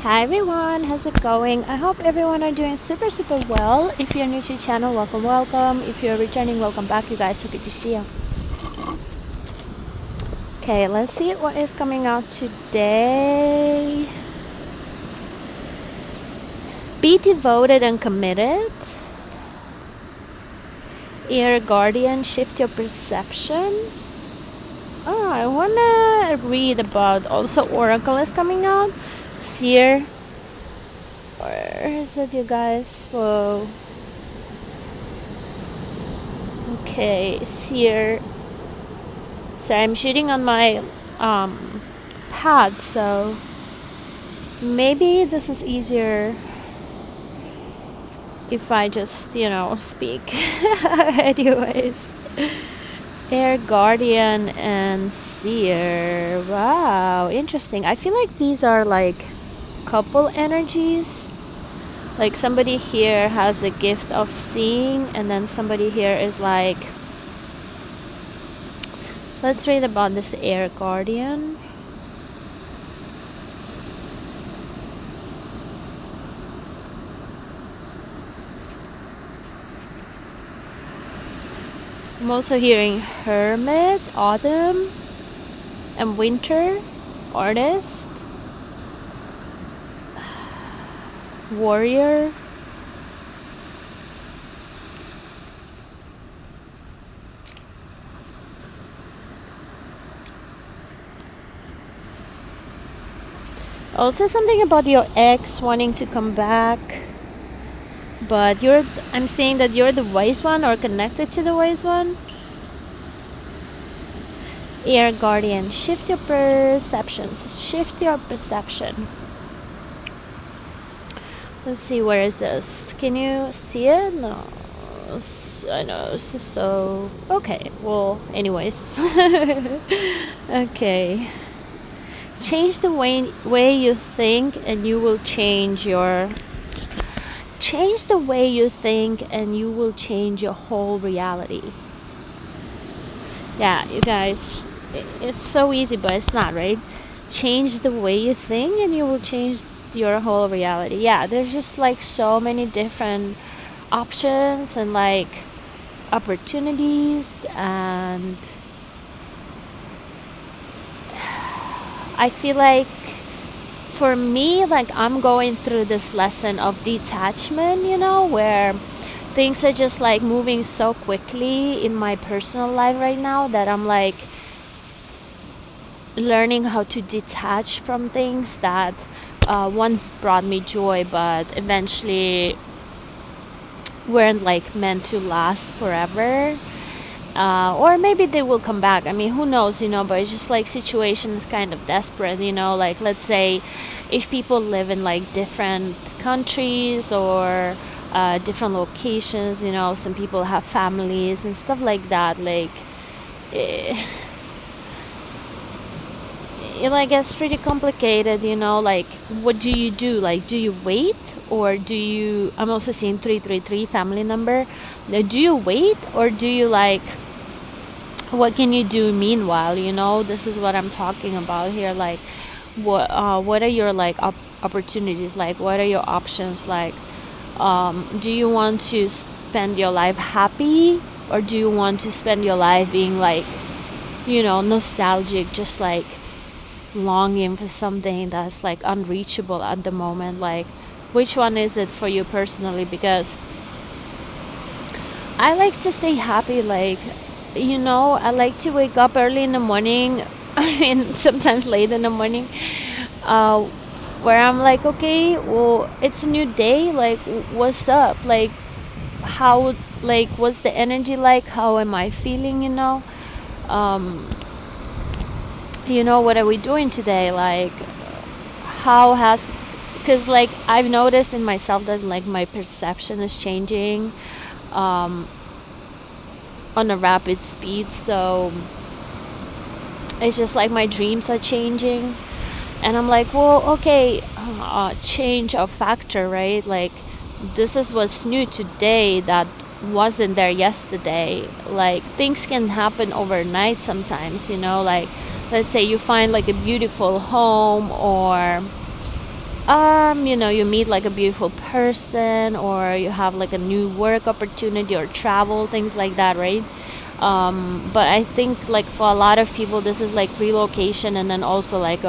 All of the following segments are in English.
Hi everyone, how's it going? I hope everyone are doing super well. If you're new to the channel, welcome. If you're returning, welcome back, you guys. So good to see you. Okay, let's see what is coming out today. Be devoted and committed. Air Guardian, shift your perception. Oh, I wanna read about also Oracle is coming out. Seer. Where is it, you guys? Whoa. Okay, Seer. Sorry, I'm shooting on my pad, so maybe this is easier if I just, speak. Anyways, Air Guardian and Seer. Wow, interesting. I feel like these are like couple energies. Like somebody here has the gift of seeing, and then somebody here is like, let's read about this Air Guardian. I'm also hearing Hermit, Autumn, and Winter, Artist, Warrior. Also something about your ex wanting to come back, but I'm saying that you're the wise one or connected to the wise one. Air Guardian, shift your perceptions. Shift your perception. Let's see, where is this? Can you see it? No. I know, so okay. Well, anyways. Okay. Change the way you think and you will change the way you think and you will change your whole reality. Yeah, you guys, it's so easy, but it's not, right? Change the way you think and you will change your whole reality. Yeah, there's just like so many different options and like opportunities, and I feel like for me, like I'm going through this lesson of detachment, where things are just like moving so quickly in my personal life right now that I'm like learning how to detach from things that once brought me joy but eventually weren't like meant to last forever. Or maybe they will come back. I mean, who knows, but it's just like situations kind of desperate, like let's say if people live in like different countries or different locations, some people have families and stuff like that, like it gets pretty complicated, like what do you do? Like, do you wait, or do you, I'm also seeing 333 family number. Now, do you wait, or do you like, what can you do meanwhile? This is what I'm talking about here. Like what are your like opportunities? Like what are your options? Like do you want to spend your life happy, or do you want to spend your life being like nostalgic, just like longing for something that's like unreachable at the moment? Like which one is it for you personally? Because I like to stay happy. Like I like to wake up early in the morning. I mean, sometimes late in the morning, uh, where I'm like, okay, well, it's a new day. Like, what's up? Like, how, like, what's the energy like? How am I feeling? Um, what are we doing today? Like, how has, because like I've noticed in myself that like my perception is changing. On a rapid speed, so it's just like my dreams are changing, and I'm like, well, okay, change of factor, right? Like this is what's new today that wasn't there yesterday. Like things can happen overnight sometimes, like let's say you find like a beautiful home, or you meet like a beautiful person, or you have like a new work opportunity or travel, things like that, right? But I think like for a lot of people, this is like relocation, and then also like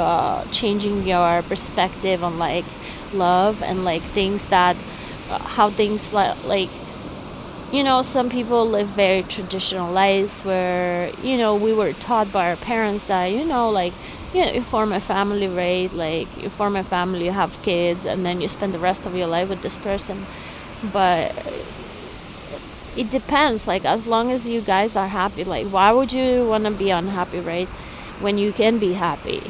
changing your perspective on like love and like things that how things some people live very traditional lives where, we were taught by our parents that, you form a family, right? Like, you form a family, you have kids, and then you spend the rest of your life with this person. But it depends. Like, as long as you guys are happy, like, why would you want to be unhappy, right? When you can be happy.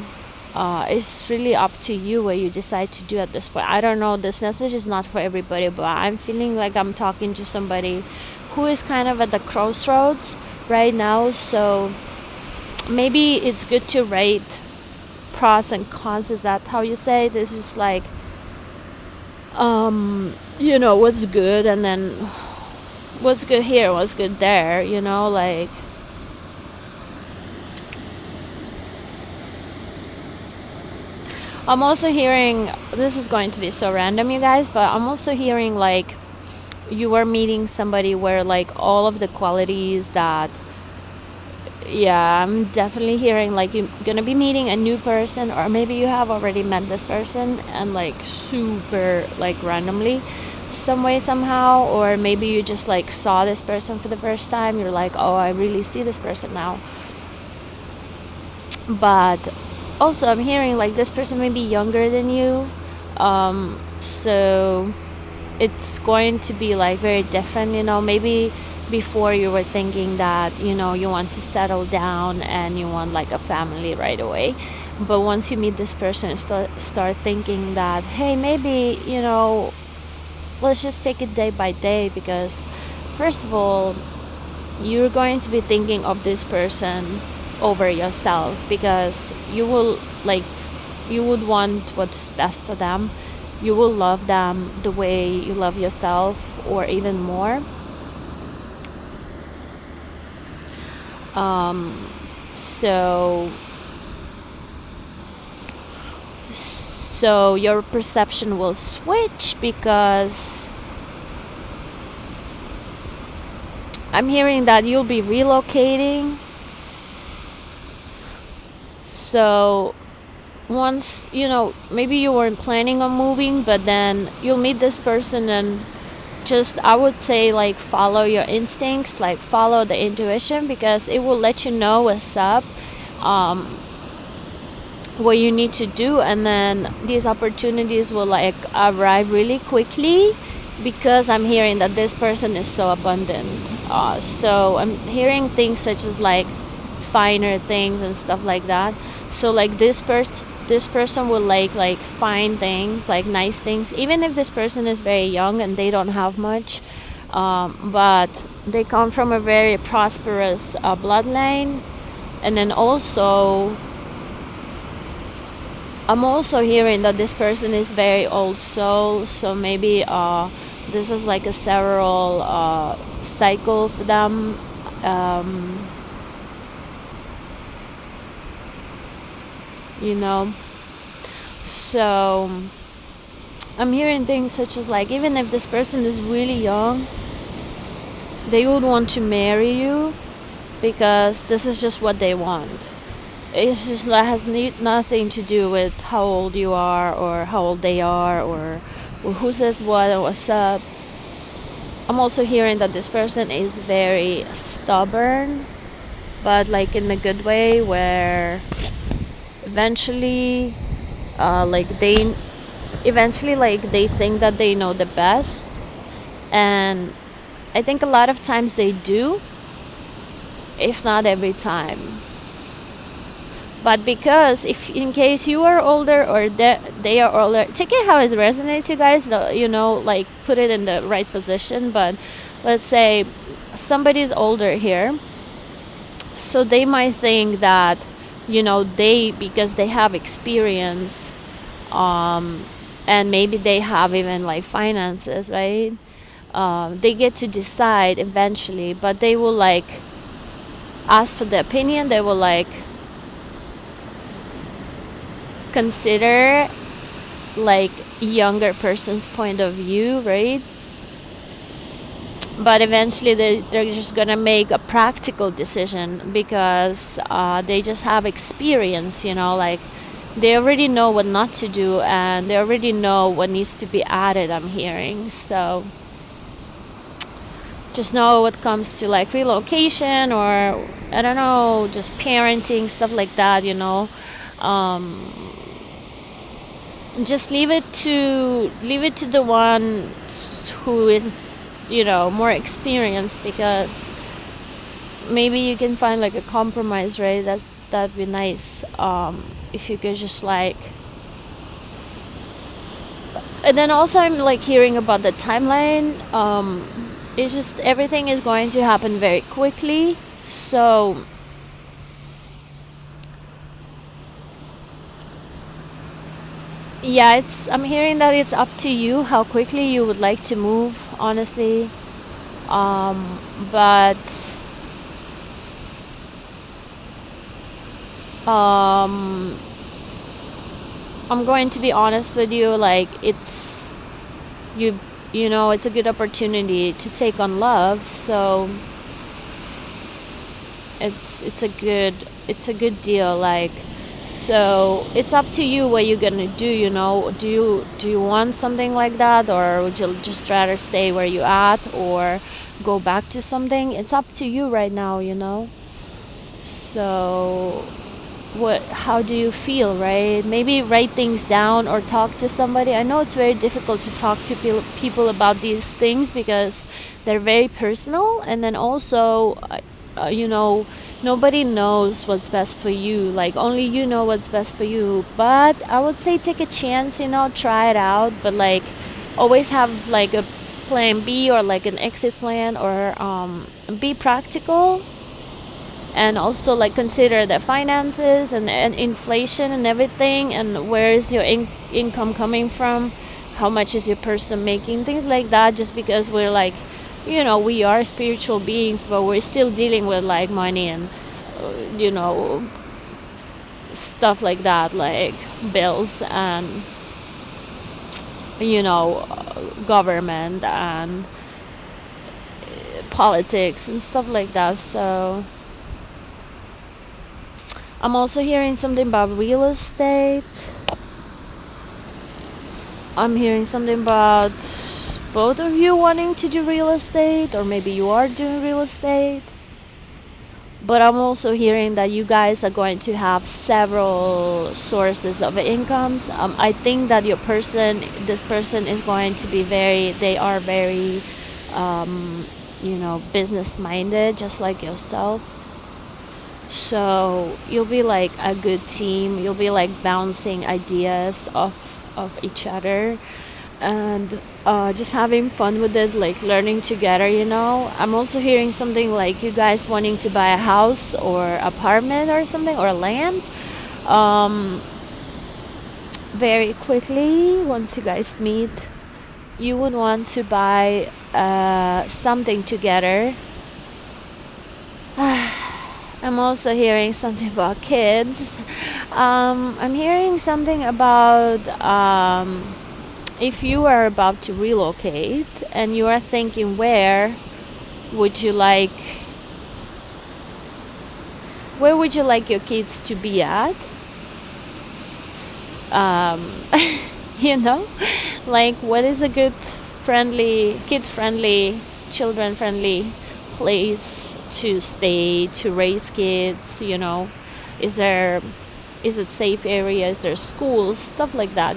It's really up to you what you decide to do at this point. I don't know, this message is not for everybody, but I'm feeling like I'm talking to somebody who is kind of at the crossroads right now. So maybe it's good to rate pros and cons. Is that how you say? This is like, what's good, and then what's good here, what's good there, like. I'm also hearing, this is going to be so random, you guys, but I'm also hearing like you are meeting somebody where like all of the qualities that, yeah, I'm definitely hearing like you're gonna be meeting a new person, or maybe you have already met this person and like super like randomly some way somehow, or maybe you just like saw this person for the first time, you're like, oh, I really see this person now. But also I'm hearing like this person may be younger than you, so it's going to be like very different. Maybe before you were thinking that you want to settle down and you want like a family right away, but once you meet this person, you start thinking that, hey, maybe let's just take it day by day, because first of all, you're going to be thinking of this person over yourself, because you would want what's best for them. You will love them the way you love yourself, or even more. So your perception will switch, because I'm hearing that you'll be relocating. So once, maybe you weren't planning on moving, but then you'll meet this person, and just, I would say, like, follow your instincts, like follow the intuition, because it will let you know what's up, what you need to do, and then these opportunities will like arrive really quickly, because I'm hearing that this person is so abundant. So I'm hearing things such as like finer things and stuff like that. So like this person will like find things, like nice things, even if this person is very young and they don't have much, but they come from a very prosperous bloodline. And then also, I'm also hearing that this person is very old soul, so maybe this is like a several cycle for them. So I'm hearing things such as like, even if this person is really young, they would want to marry you, because this is just what they want. It's just that has nothing to do with how old you are, or how old they are, or who says what or what's up. I'm also hearing that this person is very stubborn, but like in a good way, where eventually they think that they know the best, and I think a lot of times they do, if not every time. But because if in case you are older, or they are older, take it how it resonates, you guys, like put it in the right position. But let's say somebody's older here, so they might think that because they have experience, and maybe they have even like finances, right? They get to decide eventually, but they will like ask for the opinion. They will like consider like younger person's point of view, right? But eventually they're just gonna make a practical decision because they just have experience, like they already know what not to do and they already know what needs to be added, I'm hearing. So just know what comes to like relocation or I don't know, just parenting, stuff like that, um, just leave it to the one who is more experienced, because maybe you can find like a compromise, right? That'd be nice, if you could just like. And then also I'm like hearing about the timeline. It's just everything is going to happen very quickly, so yeah, I'm hearing that it's up to you how quickly you would like to move, honestly. But um I'm going to be honest with you, like you it's a good opportunity to take on love, so it's a good deal, like, so it's up to you what you're gonna do. Do you want something like that, or would you just rather stay where you at or go back to something? It's up to you right now, so how do you feel, right? Maybe write things down or talk to somebody. I know it's very difficult to talk to people about these things because they're very personal, and then also nobody knows what's best for you, like only you know what's best for you. But I would say take a chance, try it out, but like always have like a plan B or like an exit plan, or be practical, and also like consider the finances and inflation and everything, and where is your income coming from, how much is your person making, things like that. Just because we're like, we are spiritual beings, but we're still dealing with like money and stuff like that, like bills and government and politics and stuff like that. So I'm also hearing something about real estate. I'm hearing something about both of you wanting to do real estate, or maybe you are doing real estate. But I'm also hearing that you guys are going to have several sources of incomes. I think that this person is going to be they are very, business minded, just like yourself. So you'll be like a good team. You'll be like bouncing ideas of each other, and just having fun with it, like learning together. I'm also hearing something like you guys wanting to buy a house or apartment or something, or land, very quickly. Once you guys meet, you would want to buy something together. I'm also hearing something about kids. I'm hearing something about if you are about to relocate and you are thinking would you like where would you like your kids to be at? Um, you know, like what is a good, friendly, kid friendly, children friendly place to stay, to raise kids? Is there is it safe area, is there schools, stuff like that.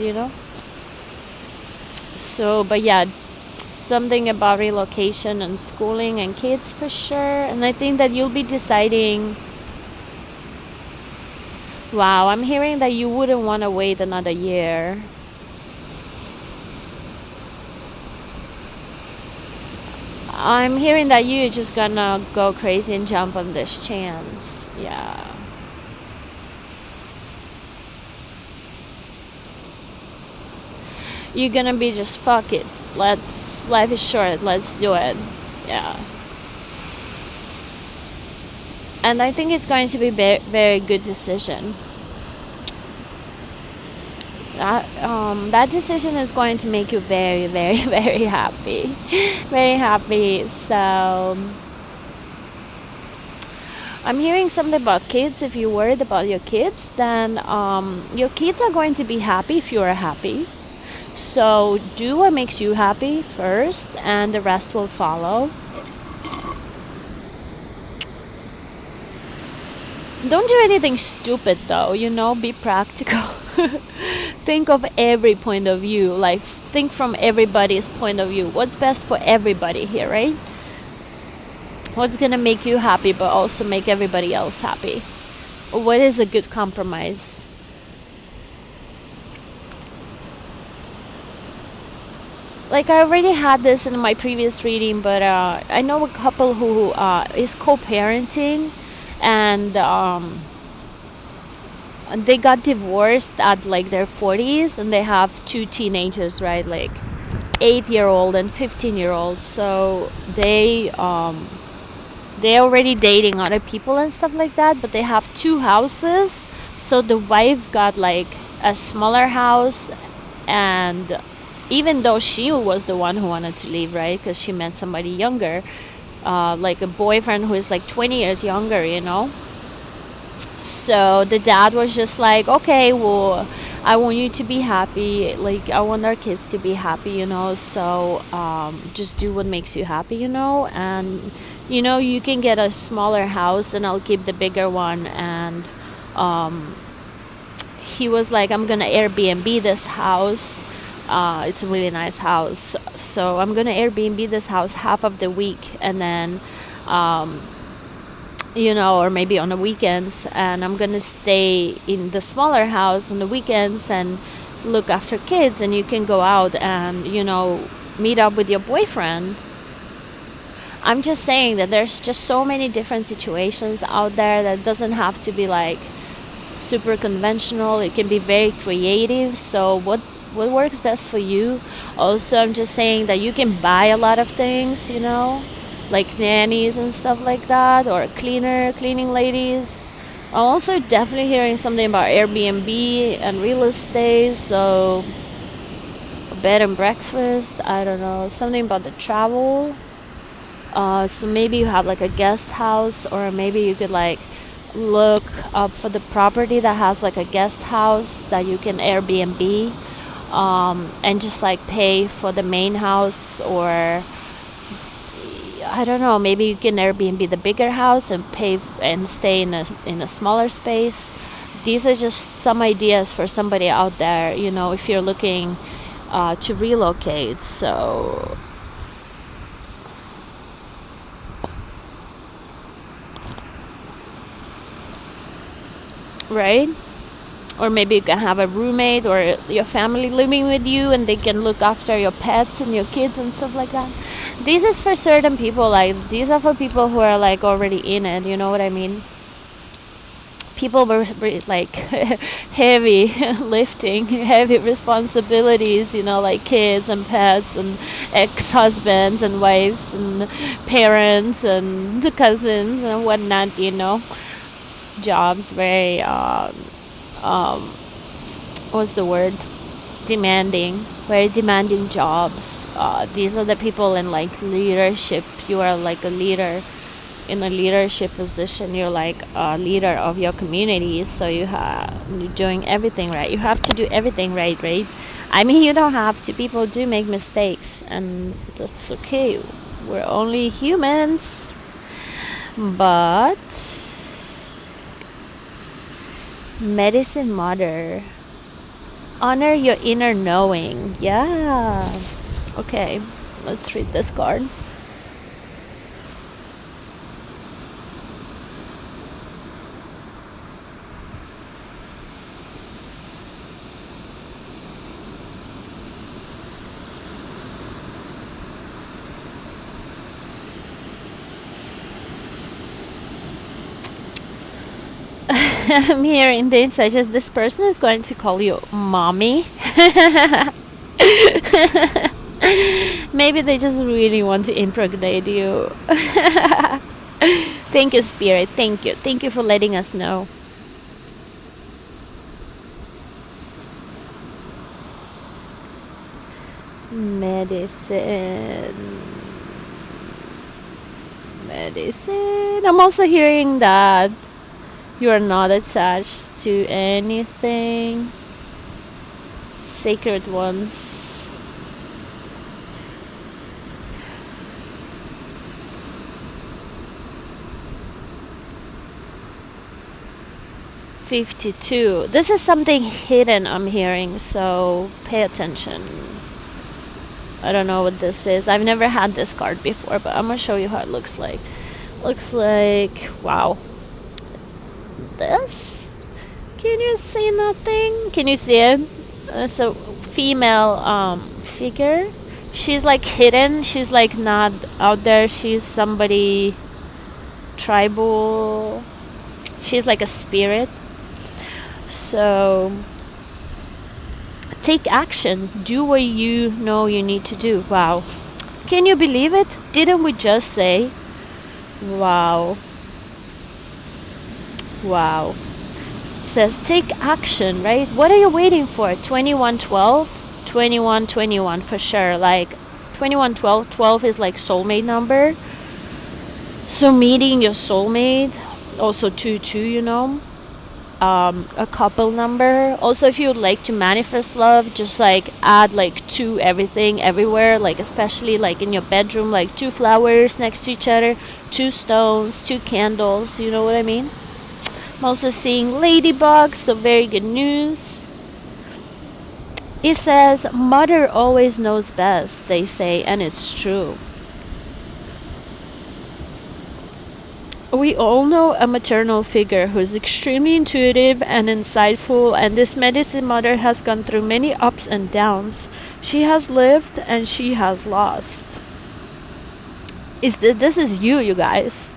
So but yeah, something about relocation and schooling and kids for sure. And I think that you'll be deciding. Wow, I'm hearing that you wouldn't want to wait another year. I'm hearing that you're just gonna go crazy and jump on this chance. Yeah. You're gonna be just fuck it. Life is short, let's do it. Yeah. And I think it's going to be very good decision. That decision is going to make you very, very, very happy. Very happy. So I'm hearing something about kids. If you're worried about your kids, then your kids are going to be happy if you are happy. So do what makes you happy first, and the rest will follow. Don't do anything stupid though, be practical. Think of every point of view, like think from everybody's point of view. What's best for everybody here, right? What's gonna make you happy but also make everybody else happy? What is a good compromise? Like I already had this in my previous reading, but I know a couple who is co-parenting, and they got divorced at like their 40s, and they have two teenagers, right? Like 8-year-old and 15-year-old. So they already dating other people and stuff like that, but they have two houses. So the wife got like a smaller house, and even though she was the one who wanted to leave, right? Because she met somebody younger, like a boyfriend who is like 20 years younger. So the dad was just like, okay, well, I want you to be happy. Like, I want our kids to be happy. So just do what makes you happy. And, you can get a smaller house and I'll keep the bigger one. And he was like, I'm going to Airbnb this house. It's a really nice house. So I'm going to Airbnb this house half of the week, and then or maybe on the weekends, and I'm gonna stay in the smaller house on the weekends and look after kids, and you can go out and meet up with your boyfriend. I'm just saying that there's just so many different situations out there that doesn't have to be like super conventional. It can be very creative. So what works best for you? Also, I'm just saying that you can buy a lot of things, like nannies and stuff like that, or cleaning ladies. I'm also definitely hearing something about Airbnb and real estate, so bed and breakfast, I don't know, something about the travel. So maybe you have like a guest house, or maybe you could like look up for the property that has like a guest house that you can Airbnb, and just like pay for the main house, or I don't know, maybe you can Airbnb the bigger house and pay and stay in a smaller space. These are just some ideas for somebody out there, if you're looking to relocate. So right? Or maybe you can have a roommate or your family living with you, and they can look after your pets and your kids and stuff like that. This is for certain people. Like, these are for people who are like already in it, you know what I mean? People were like heavy lifting, heavy responsibilities, like kids and pets and ex-husbands and wives and parents and cousins and whatnot, jobs very what's the word, demanding, very demanding jobs. These are the people in like leadership. You are like a leader in a leadership position. You're like a leader of your community, so you're doing everything right. You have to do everything right? I mean, you don't have to. People do make mistakes, and that's okay. We're only humans. But Medicine Mother, honor your inner knowing. Yeah. Okay, let's read this card. I'm hearing this. I just, this person is going to call you mommy. Maybe they just really want to impregnate you. Thank you, Spirit. Thank you. Thank you for letting us know. Medicine. Medicine. I'm also hearing that you are not attached to anything. Sacred ones. $52. This is something hidden I'm hearing, so pay attention. I don't know what this is. I've never had this card before, but I'm gonna show you how it looks like. Looks like, wow. This? Can you see nothing? Can you see it? It's a female figure. She's like hidden. She's like not out there. She's somebody tribal. She's like a spirit. So take action. Do what you know you need to do. Wow. Can you believe it? Didn't we just say? Wow. Wow. It says take action, right? What are you waiting for? 2112? 2121 for sure. Like 2112. 12 is like soulmate number. So meeting your soulmate. Also 22, you know. A couple number. Also, if you would like to manifest love, just like add like 2 everything everywhere, like especially like in your bedroom, like 2 flowers next to each other, 2 stones, 2 candles, you know what I mean? I'm also seeing ladybugs, so very good news. It says mother always knows best, they say, and it's true. We all know a maternal figure who is extremely intuitive and insightful, and this medicine mother has gone through many ups and downs. She has lived and she has lost. This is you guys.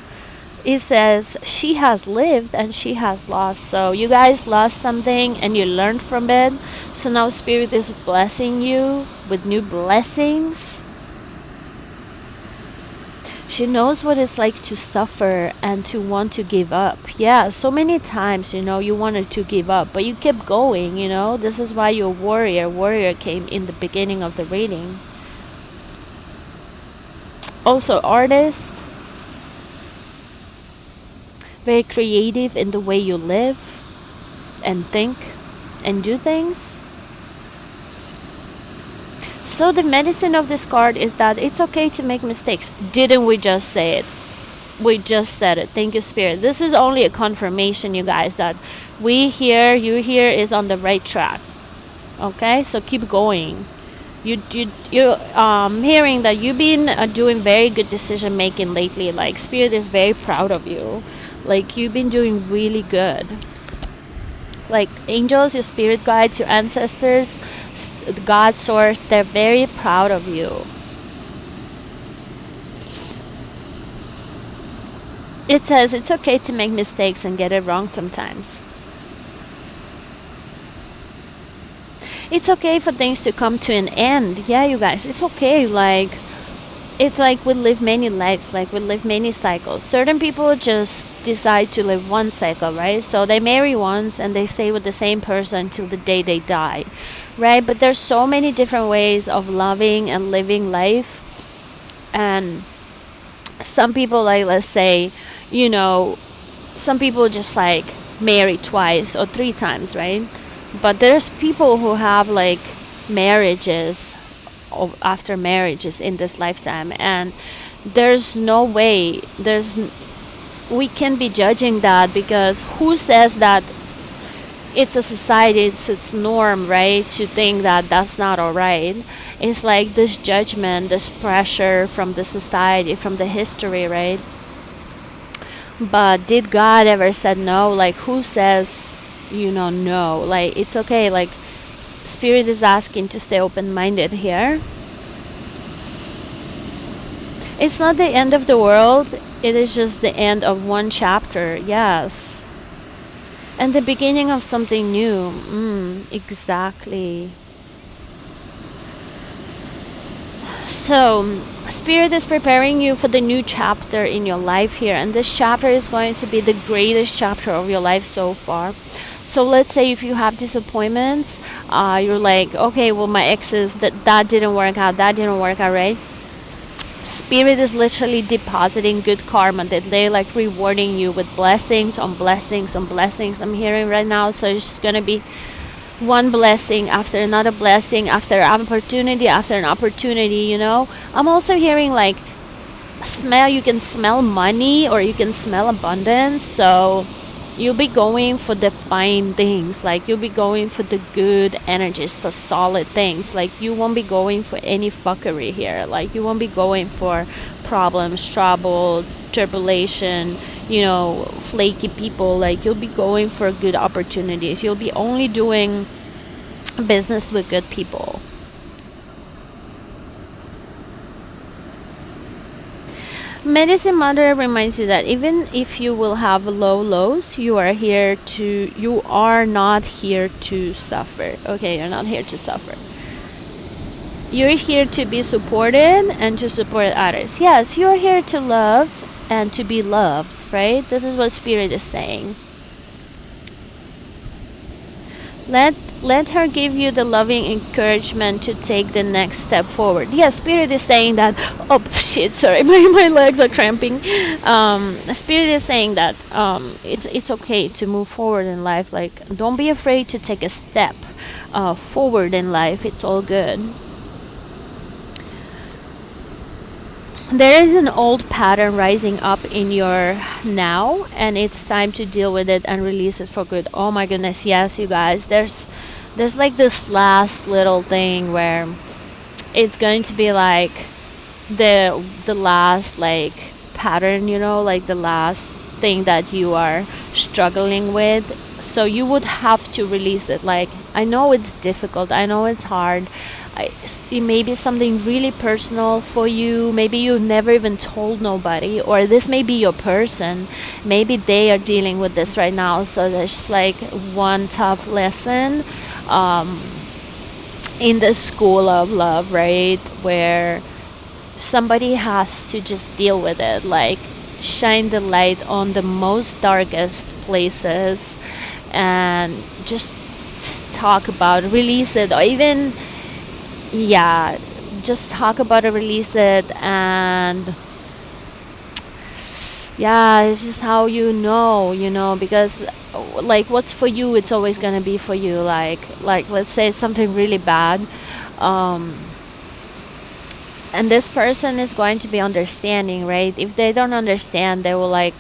It says she has lived and she has lost. So you guys lost something and you learned from it. So now Spirit is blessing you with new blessings. She knows what it's like to suffer and to want to give up. Yeah, so many times, you know, you wanted to give up, but you kept going, you know. This is why you're a warrior. Warrior came in the beginning of the reading. Also, artist. Very creative in the way you live and think and do things. So the medicine of this card is that it's okay to make mistakes. Didn't we just say it? We just said it. Thank you, Spirit. This is only a confirmation, you guys, that we here, you here is on the right track. Okay, so keep going. You're hearing that you've been doing very good decision making lately. Like Spirit is very proud of you. Like you've been doing really good. Like angels, your spirit guides, your ancestors, God source, they're very proud of you. It says it's okay to make mistakes and get it wrong sometimes. It's okay for things to come to an end. Yeah, you guys, it's okay. Like it's like we live many lives, like we live many cycles. Certain people just decide to live one cycle, right? So they marry once and they stay with the same person till the day they die, right? But there's so many different ways of loving and living life. And some people, like, let's say, you know, some people just like marry twice or 3 times, right? But there's people who have like marriages after marriages in this lifetime, and there's no way we can be judging that, because who says that it's a society, it's norm, right, to think that that's not all right. It's like this judgment, this pressure from the society, from the history, right? But did God ever said no? Like who says, you know, no? Like it's okay. Like Spirit is asking to stay open-minded here. It's not the end of the world. It is just the end of one chapter. Yes. And the beginning of something new. Exactly. So, Spirit is preparing you for the new chapter in your life here. And this chapter is going to be the greatest chapter of your life so far. So let's say if you have disappointments, you're like, okay, well, my exes, that didn't work out, that didn't work out, right? Spirit is literally depositing good karma, that they like rewarding you with blessings on blessings on blessings, I'm hearing right now. So it's just gonna be one blessing after another blessing, after opportunity after an opportunity, you know. I'm also hearing like smell, you can smell money or you can smell abundance. So you'll be going for the fine things, like you'll be going for the good energies, for solid things. Like you won't be going for any fuckery here, like you won't be going for problems, trouble, tribulation, you know, flaky people. Like you'll be going for good opportunities, you'll be only doing business with good people. Medicine Mother reminds you that even if you will have low lows, you are not here to suffer. Okay, you're not here to suffer. You're here to be supported and to support others. Yes, you're here to love and to be loved, right? This is what Spirit is saying. Let her give you the loving encouragement to take the next step forward. Yeah, Spirit is saying that. Oh shit! Sorry, my legs are cramping. Spirit is saying that it's okay to move forward in life. Like, don't be afraid to take a step forward in life. It's all good. There is an old pattern rising up in your now, and it's time to deal with it and release it for good. Oh my goodness, yes, you guys. There's like this last little thing where it's going to be like the last like pattern, you know, like the last thing that you are struggling with. So you would have to release it. Like, I know it's difficult, I know it's hard. It may be something really personal for you. Maybe you've never even told nobody, or this may be your person. Maybe they are dealing with this right now. So there's like one tough lesson in the school of love, right? Where somebody has to just deal with it, like shine the light on the most darkest places and just talk about it, release it, or even yeah, just talk about it, release it. And yeah, it's just how you know, because like what's for you, it's always gonna be for you. Like let's say it's something really bad, um and this person is going to be understanding, right? If they don't understand, they will like,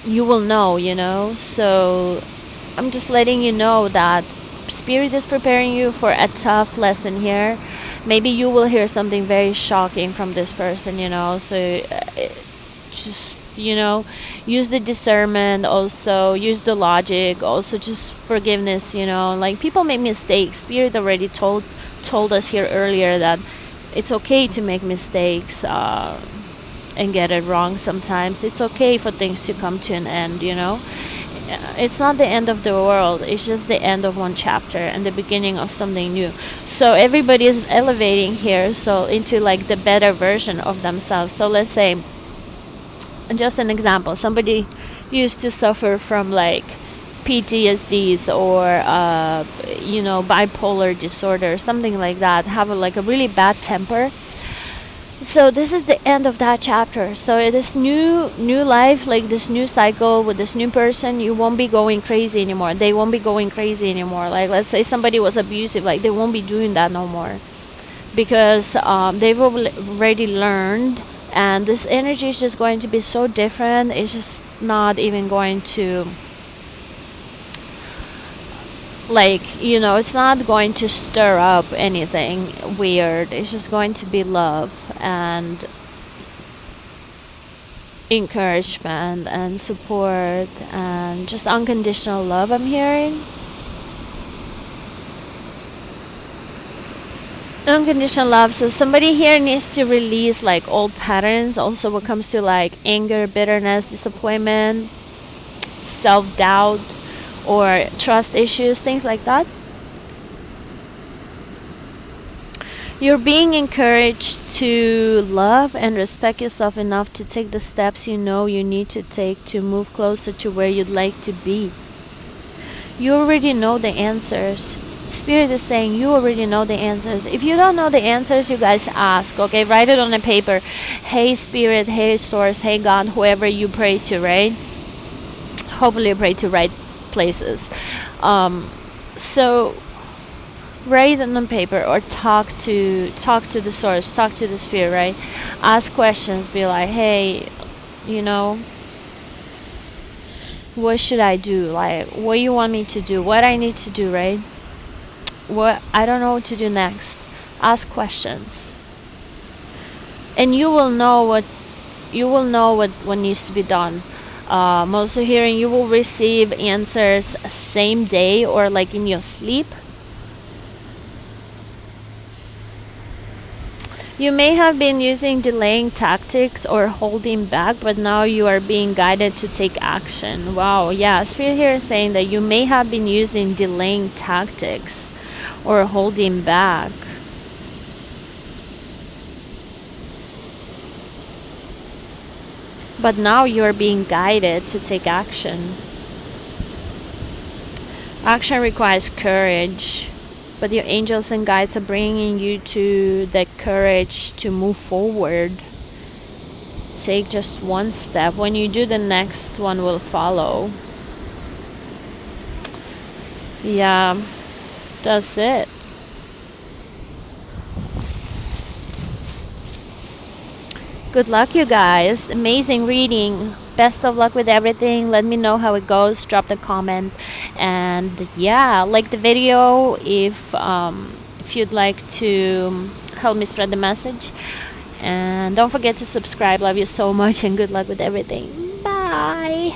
you will know, you know. So I'm just letting you know that Spirit is preparing you for a tough lesson here. Maybe you will hear something very shocking from this person, you know. So just, you know, use the discernment, also use the logic, also just forgiveness, you know. Like, people make mistakes. Spirit already told us here earlier that it's okay to make mistakes and get it wrong sometimes. It's okay for things to come to an end, you know. It's not the end of the world, it's just the end of one chapter and the beginning of something new. So everybody is elevating here, so into like the better version of themselves. So let's say, just an example, somebody used to suffer from like PTSDs or you know, bipolar disorder, something like that, have like a really bad temper. So this is the end of that chapter. So this new life, like this new cycle with this new person, you won't be going crazy anymore. They won't be going crazy anymore. Like, let's say somebody was abusive, like they won't be doing that no more, because they've already learned. And this energy is just going to be so different. It's just not even going to, like, you know, it's not going to stir up anything weird. It's just going to be love and encouragement and support and just unconditional love, I'm hearing. Unconditional love. So somebody here needs to release like old patterns, also when it comes to like anger, bitterness, disappointment, self-doubt, or trust issues, things like that. You're being encouraged to love and respect yourself enough to take the steps you know you need to take to move closer to where you'd like to be. You already know the answers. Spirit is saying you already know the answers. If you don't know the answers, you guys ask, okay? Write it on a paper. Hey Spirit, hey Source, hey God, whoever you pray to, right? Hopefully you pray to right places. So write it on paper or talk to the Source, talk to the Spirit, right? Ask questions, be like, hey, you know, what should I do? Like, what you want me to do? What I need to do, right? What I don't know what to do next. Ask questions, and you will know what needs to be done. I'm also hearing you will receive answers same day or like in your sleep. You may have been using delaying tactics or holding back, but now you are being guided to take action. Wow, yeah, Spirit here is saying that you may have been using delaying tactics or holding back. But now you are being guided to take action. Action requires courage, but your angels and guides are bringing you to the courage to move forward. Take just one step. When you do, the next one will follow. Yeah, that's it. Good luck, you guys. Amazing reading. Best of luck with everything. Let me know how it goes. Drop the comment. And yeah, like the video if you'd like to help me spread the message. And don't forget to subscribe. Love you so much and good luck with everything. Bye.